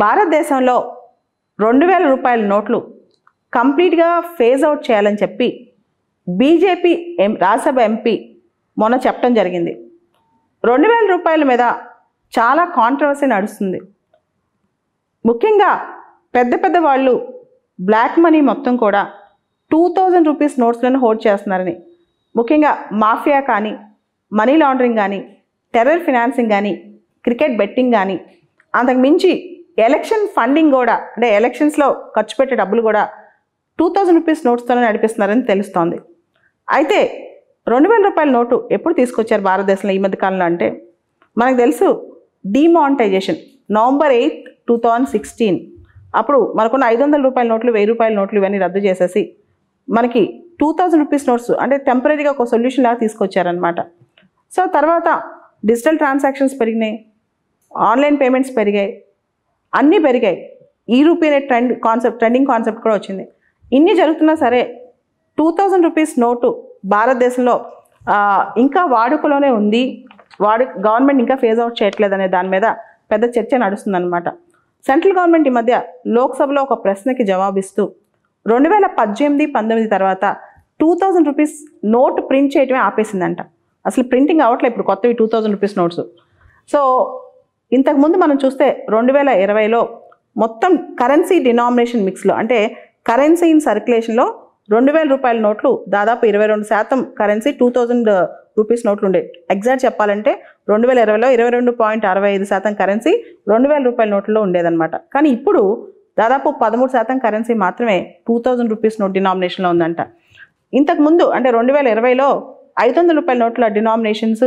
భారతదేశంలో 2000 రూపాయల నోట్లు కంప్లీట్గా ఫేజ్ అవుట్ చేయాలని చెప్పి బీజేపీ రాజ్యసభ ఎంపీ మొన్న చెప్పడం జరిగింది. 2000 రూపాయల మీద చాలా కాంట్రవర్సీ నడుస్తుంది. ముఖ్యంగా పెద్ద పెద్ద వాళ్ళు బ్లాక్ మనీ మొత్తం కూడా 2000 రూపీస్ నోట్స్లను హోల్డ్ చేస్తున్నారని, ముఖ్యంగా మాఫియా కానీ, మనీ లాండరింగ్ కానీ, టెర్రర్ ఫినాన్సింగ్ కానీ, క్రికెట్ బెట్టింగ్ కానీ, అంతకు మించి ఎలక్షన్ ఫండింగ్ కూడా, అంటే ఎలక్షన్స్లో ఖర్చు పెట్టే డబ్బులు కూడా 2000 రూపీస్ నోట్స్తోనే నడిపిస్తున్నారని తెలుస్తోంది. అయితే 2000 రూపాయల నోటు ఎప్పుడు తీసుకొచ్చారు భారతదేశంలో ఈ మధ్యకాలంలో అంటే మనకు తెలుసు, డిమానిటైజేషన్ November 8, 2016 అప్పుడు మనకున్న 500 రూపాయల నోట్లు, 1000 రూపాయల నోట్లు ఇవన్నీ రద్దు చేసేసి మనకి 2000 రూపీస్ నోట్స్ అంటే టెంపరీగా ఒక సొల్యూషన్ లాగా తీసుకొచ్చారనమాట. సో తర్వాత డిజిటల్ ట్రాన్సాక్షన్స్ పెరిగినాయి, ఆన్లైన్ పేమెంట్స్ పెరిగాయి, అన్నీ పెరిగాయి. ఈ రూపీ అనే ట్రెండింగ్ కాన్సెప్ట్ కూడా వచ్చింది. ఇన్ని జరుగుతున్నా సరే 2000 రూపీస్ నోటు భారతదేశంలో ఇంకా వాడుకలోనే ఉంది, గవర్నమెంట్ ఇంకా ఫేజ్ అవుట్ చేయట్లేదు అనే దాని మీద పెద్ద చర్చ నడుస్తుందన్నమాట. సెంట్రల్ గవర్నమెంట్ ఈ మధ్య లోక్సభలో ఒక ప్రశ్నకి జవాబిస్తూ 2018-19 తర్వాత 2000 రూపీస్ నోట్ ప్రింట్ చేయటమే ఆపేసిందంట. అసలు ప్రింటింగ్ అవ్వట్లేదు ఇప్పుడు కొత్తవి 2000 రూపీస్ నోట్స్. సో ఇంతకుముందు మనం చూస్తే 2020లో మొత్తం కరెన్సీ డినామినేషన్ మిక్స్లో, అంటే కరెన్సీ ఇన్ సర్క్యులేషన్లో 2000 రూపాయల నోట్లు దాదాపు 22% కరెన్సీ 2000 రూపీస్ నోట్లు ఉండేవి. ఎగ్జాక్ట్ చెప్పాలంటే 2020లో 22.65% కరెన్సీ 2000 రూపాయల నోట్లలో ఉండేదన్నమాట. కానీ ఇప్పుడు దాదాపు 13% కరెన్సీ మాత్రమే 2000 రూపీస్ నోట్ డినామినేషన్లో ఉందంట. ఇంతకుముందు అంటే 2020లో 500 రూపాయల నోట్ల డినామినేషన్స్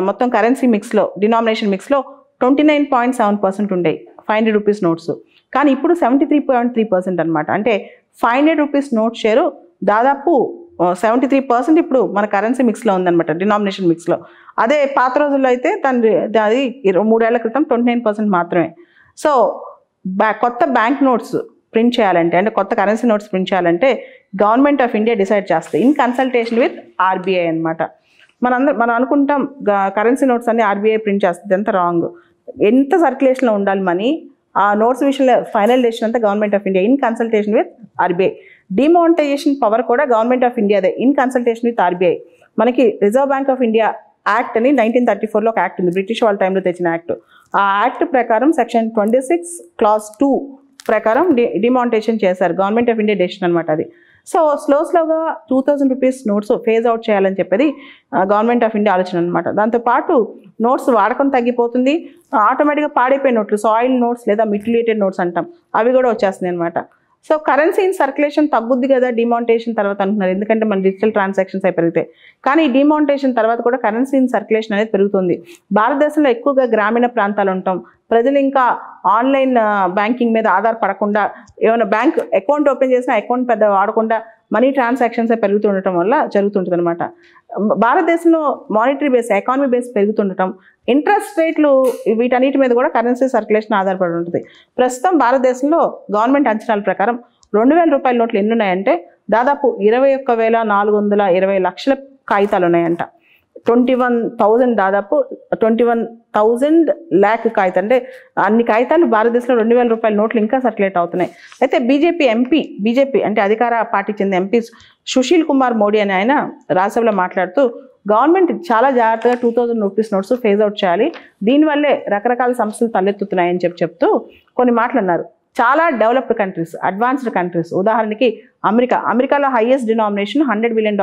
మొత్తం కరెన్సీ మిక్స్లో, డినామినేషన్ మిక్స్లో 29.7% ఉండేవి 500 రూపీస్ నోట్స్. కానీ ఇప్పుడు 73.3% అనమాట. అంటే 500 రూపీస్ నోట్ షేరు దాదాపు 73% ఇప్పుడు మన కరెన్సీ మిక్స్లో ఉందన్నమాట, డినామినేషన్ మిక్స్లో. అదే పాత రోజుల్లో అయితే అది 3 ఏళ్ల క్రితం 29% మాత్రమే. సో కొత్త బ్యాంక్ నోట్స్ ప్రింట్ చేయాలంటే, అంటే కొత్త కరెన్సీ నోట్స్ ప్రింట్ చేయాలంటే గవర్నమెంట్ ఆఫ్ ఇండియా డిసైడ్ చేస్తుంది ఇన్ కన్సల్టేషన్ విత్ ఆర్బీఐ అనమాట. మనం అనుకుంటాం కరెన్సీ నోట్స్ అన్ని ఆర్బీఐ ప్రింట్ చేస్తుంది, ఎంత రాంగ్. ఎంత సర్క్యులేషన్లో ఉండాలి మనీ, ఆ నోట్స్ విషయంలో ఫైనల్ డెసిషన్ అంతా government of India in consultation with RBI. Demonetisation power కూడా గవర్నమెంట్ ఆఫ్ ఇండియాదే ఇన్ కన్సల్టేషన్ విత్ ఆర్బీఐ. మనకి Reserve Bank of India Act అని 1934లో ఒక యాక్ట్ ఉంది, బ్రిటిష్ వాళ్ళ టైంలో తెచ్చిన యాక్ట్. ఆ యాక్ట్ ప్రకారం సెక్షన్ 26 Clause 2 ప్రకారం డిమానిటైజేషన్ చేశారు, గవర్నమెంట్ ఆఫ్ ఇండియా డెసిషన్ అనమాట అది. సో స్లోగా 2000 రూపీస్ నోట్స్ ఫేజ్ అవుట్ చేయాలని చెప్పేది గవర్నమెంట్ ఆఫ్ ఇండియా ఆలోచన అనమాట. దాంతోపాటు నోట్స్ వాడకం తగ్గిపోతుంది, ఆటోమేటిక్గా పాడైపోయిన నోట్లు, సాయిల్ నోట్స్ లేదా మిటిలేటెడ్ నోట్స్ అంటాం, అవి కూడా వచ్చేస్తున్నాయి అనమాట. సో కరెన్సీ ఇన్ సర్క్యులేషన్ తగ్గుద్ది కదా డిమానిటైజేషన్ తర్వాత అంటున్నారు, ఎందుకంటే మన డిజిటల్ ట్రాన్సాక్షన్స్ అయి పెరిగితే. కానీ డిమానిటైజేషన్ తర్వాత కూడా కరెన్సీ ఇన్ సర్క్యులేషన్ అనేది పెరుగుతుంది. భారతదేశంలో ఎక్కువగా గ్రామీణ ప్రాంతాలు ఉంటాం, ప్రజలు ఇంకా ఆన్లైన్ బ్యాంకింగ్ మీద ఆధారపడకుండా, ఏమైనా బ్యాంక్ అకౌంట్ ఓపెన్ చేసినా అకౌంట్ పెద్ద వాడకుండా మనీ ట్రాన్సాక్షన్స్ పెరుగుతుండటం వల్ల జరుగుతుంటుంది అనమాట. భారతదేశంలో మానిటరీ బేస్, ఎకానమీ బేస్ పెరుగుతుండటం, ఇంట్రెస్ట్ రేట్లు, వీటన్నిటి మీద కూడా కరెన్సీ సర్క్యులేషన్ ఆధారపడి ఉంటుంది. ప్రస్తుతం భారతదేశంలో గవర్నమెంట్ అంచనాల ప్రకారం 2000 రూపాయల నోట్లు ఎన్ని ఉన్నాయంటే దాదాపు 21,420 లక్షల కాగితాలు ఉన్నాయంట. 21,000 దాదాపు 21,000 lakh కాగితాలు, అంటే అన్ని కాగితాలు భారతదేశంలో 2000 రూపాయల నోట్లు ఇంకా సర్క్యులేట్ అవుతున్నాయి. అయితే బీజేపీ అంటే అధికార పార్టీకి చెందిన ఎంపీ సుశీల్ కుమార్ మోడీ అని ఆయన రాజ్యసభలో మాట్లాడుతూ గవర్నమెంట్ చాలా జాగ్రత్తగా 2000 రూపీస్ నోట్స్ ఫేజ్ అవుట్ చేయాలి, దీనివల్లే రకరకాల సమస్యలు తలెత్తుతున్నాయని చెప్తూ కొన్ని మాటలు అన్నారు. చాలా డెవలప్డ్ కంట్రీస్, అడ్వాన్స్డ్ కంట్రీస్, ఉదాహరణకి అమెరికాలో హైయెస్ట్ డినామినేషన్ $100 బిలియన్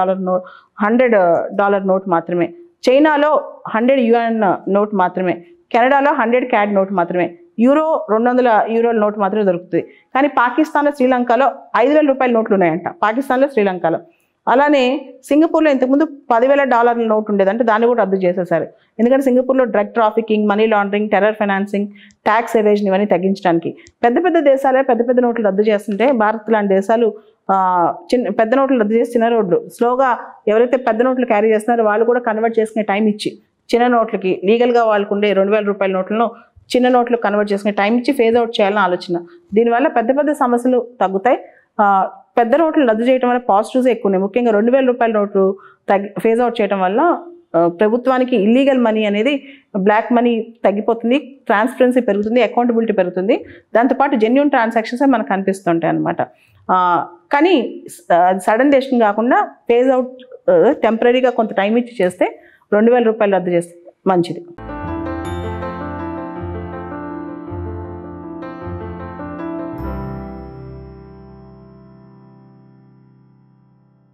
నోట్ మాత్రమే, చైనాలో 100 UN నోట్ మాత్రమే, కెనడాలో 100 CAD నోట్ మాత్రమే, 200 యూరోల నోట్ మాత్రమే దొరుకుతుంది. కానీ పాకిస్తాన్లో, శ్రీలంకలో 5,000 రూపాయల నోట్లు ఉన్నాయంట, పాకిస్తాన్లో, శ్రీలంకలో. అలానే సింగపూర్లో ఇంతకుముందు $10,000 నోట్ ఉండేది, అంటే దాన్ని కూడా రద్దు చేసేసారు. ఎందుకంటే సింగపూర్లో drug trafficking, money laundering, terror financing, tax evasion ఇవన్నీ తగ్గించడానికి పెద్ద దేశాలే పెద్ద నోట్లు రద్దు చేస్తుంటే భారత్ లాంటి దేశాలు పెద్ద నోట్లు రద్దు చేసి చిన్న రోడ్లు స్లోగా ఎవరైతే పెద్ద నోట్లు క్యారీ చేస్తున్నారో వాళ్ళు కూడా కన్వర్ట్ చేసుకునే టైం ఇచ్చి చిన్న నోట్లకి లీగల్గా వాళ్ళకు ఉండే 2000 రూపాయల నోట్లను చిన్న నోట్లు కన్వర్ట్ చేసుకునే టైం ఇచ్చి ఫేజ్ అవుట్ చేయాలని ఆలోచన. దీనివల్ల పెద్ద సమస్యలు తగ్గుతాయి. పెద్ద నోట్లు రద్దు చేయడం వల్ల పాజిటివ్స్ ఎక్కువ ఉన్నాయి. ముఖ్యంగా 2000 రూపాయల నోట్లు ఫేజ్ అవుట్ చేయడం వల్ల ప్రభుత్వానికి ఇల్లీగల్ మనీ అనేది, బ్లాక్ మనీ తగ్గిపోతుంది, ట్రాన్స్పరెన్సీ పెరుగుతుంది, అకౌంటబిలిటీ పెరుగుతుంది, దాంతోపాటు జెన్యూన్ ట్రాన్సాక్షన్స్ మనకు కనిపిస్తుంటాయి అన్నమాట. కానీ సడన్ డెసిషన్ కాకుండా ఫేజ్ అవుట్ టెంపరీగా కొంత టైం ఇచ్చి చేస్తే 2,000 రూపాయలు రద్దు చేస్తే మంచిది.